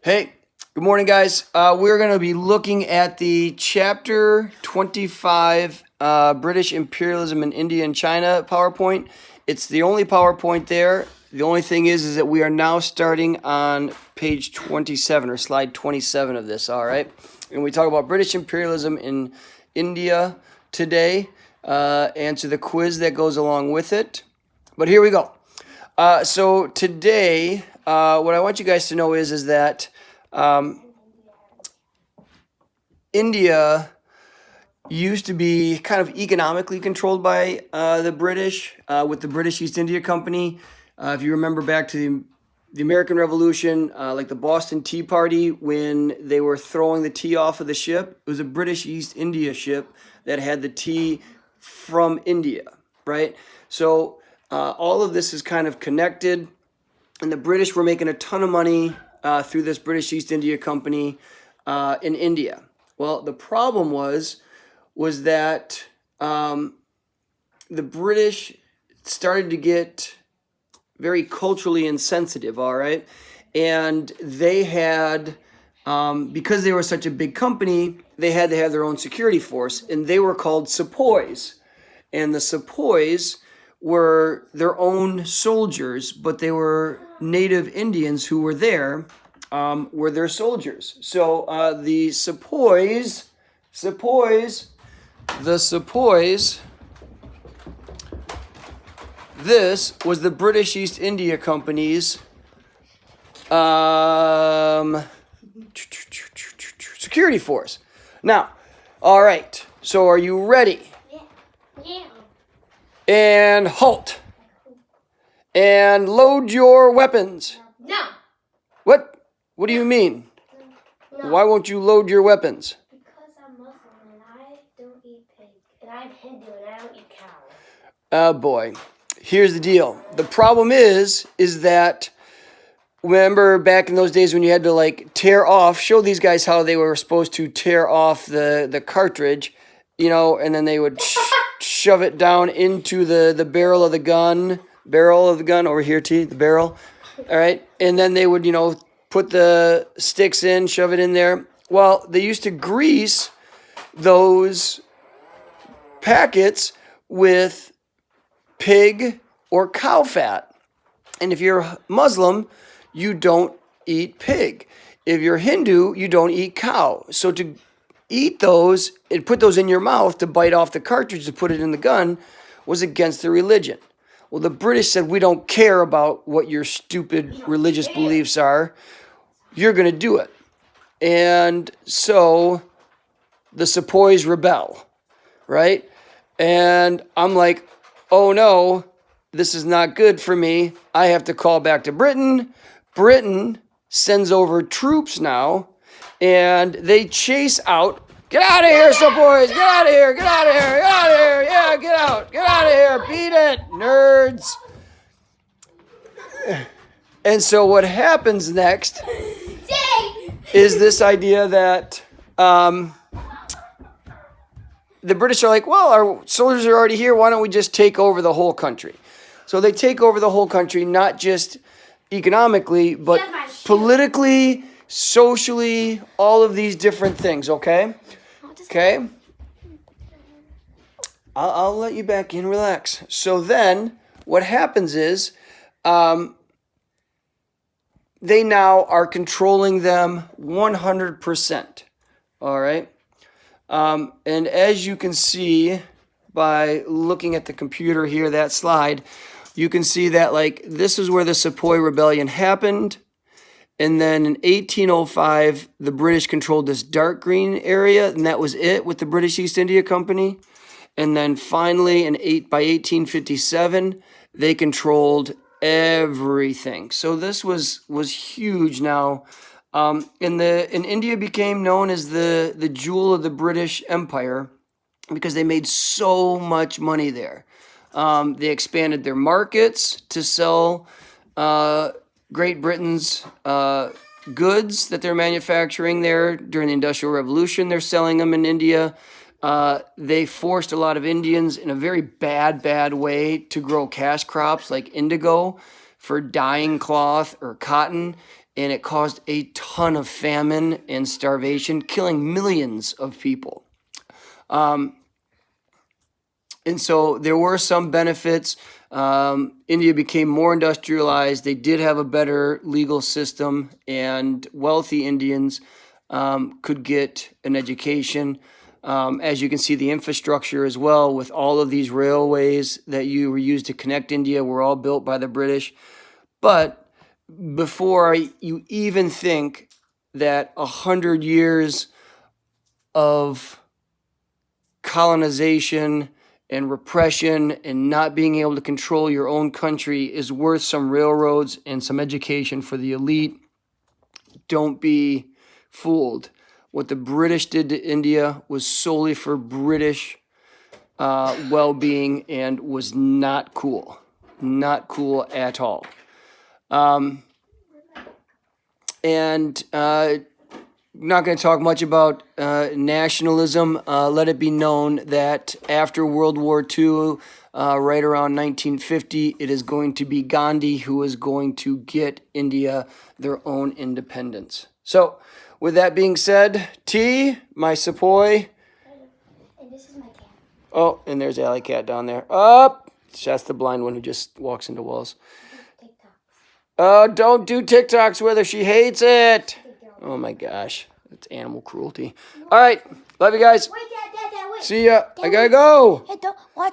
Hey, good morning, guys. We're going to be looking at the chapter 25 British Imperialism in India and China PowerPoint. It's the only PowerPoint there. The only thing is that we are now starting on page 27 or slide 27 of this, all right? And we talk about British imperialism in India today. Answer the quiz that goes along with it. But here we go. So today, what I want you guys to know is that India used to be kind of economically controlled by the British with the British East India Company. If you remember back to the American Revolution, like the Boston Tea Party, when they were throwing the tea off of the ship, it was a British East India ship that had the tea from India, right? So all of this is kind of connected, and the British were making a ton of money through this British East India Company in India. Well, the problem was that the British started to get very culturally insensitive, all right? And they had, because they were such a big company, they had to have their own security force, and they were called sepoys. And the sepoys were their own soldiers, but they were native Indians who were there, were their soldiers. So the sepoys, this was the British East India Company's security force. Now, all right, so are you ready? Yeah. And halt. And load your weapons. No. What? What do you mean? No. Why won't you load your weapons? Because I'm Muslim and I don't eat pig. And I'm Hindu and I don't eat cow. Oh boy. Here's the deal. The problem is that, remember back in those days when you had to like tear off, show these guys how they were supposed to tear off the cartridge, you know, and then they would shove it down into the barrel of the gun over here, T, the barrel. All right. And then they would, you know, put the sticks in, shove it in there. Well, they used to grease those packets with pig or cow fat. And if you're Muslim, you don't eat pig. If you're Hindu, you don't eat cow. So to eat those and put those in your mouth to bite off the cartridge to put it in the gun was against the religion. Well, the British said, we don't care about what your stupid religious beliefs are. You're going to do it. And so the sepoys rebel, right? And I'm like, oh no, this is not good for me. I have to call back to Britain. Britain sends over troops now, and they chase out. Get out of here, sepoys! Get out of here! Get out of here! Get out of here! Yeah, get out! Get out of here! Beat it, nerds! And so what happens next is this idea that the British are like, well, our soldiers are already here. Why don't we just take over the whole country? So they take over the whole country, not just economically, but politically, socially, all of these different things, okay? Okay? I'll let you back in, relax. So then what happens is they now are controlling them 100%, all right? And as you can see by looking at the computer here, that slide, you can see that like this is where the Sepoy Rebellion happened. And then in 1805, the British controlled this dark green area, and that was it with the British East India Company. And then finally, by 1857, they controlled everything. So this was huge now. And India became known as the jewel of the British Empire because they made so much money there. They expanded their markets to sell Great Britain's goods that they're manufacturing there during the Industrial Revolution. They're selling them in India. They forced a lot of Indians in a very bad way to grow cash crops like indigo for dyeing cloth or cotton. and it caused a ton of famine and starvation, killing millions of people. And so there were some benefits. India became more industrialized. They did have a better legal system, and wealthy Indians could get an education. As you can see, the infrastructure as well, with all of these railways that were used to connect India, were all built by the British. But before you even think that 100 years of colonization and repression and not being able to control your own country is worth some railroads and some education for the elite, don't be fooled. What the British did to India was solely for British well-being and was not cool. Not cool at all. Not going to talk much about nationalism. Let it be known that after World War II, right around 1950, it is going to be Gandhi who is going to get India their own independence. So, with that being said, T, my sepoy. And this is my cat. Oh, and there's Alley Cat down there. Up! That's the blind one who just walks into walls. Don't do TikToks with her. She hates it. Oh my gosh. That's animal cruelty. All right. Love you guys. Wait, Dad, wait. See ya. I gotta go. Hey, don't watch.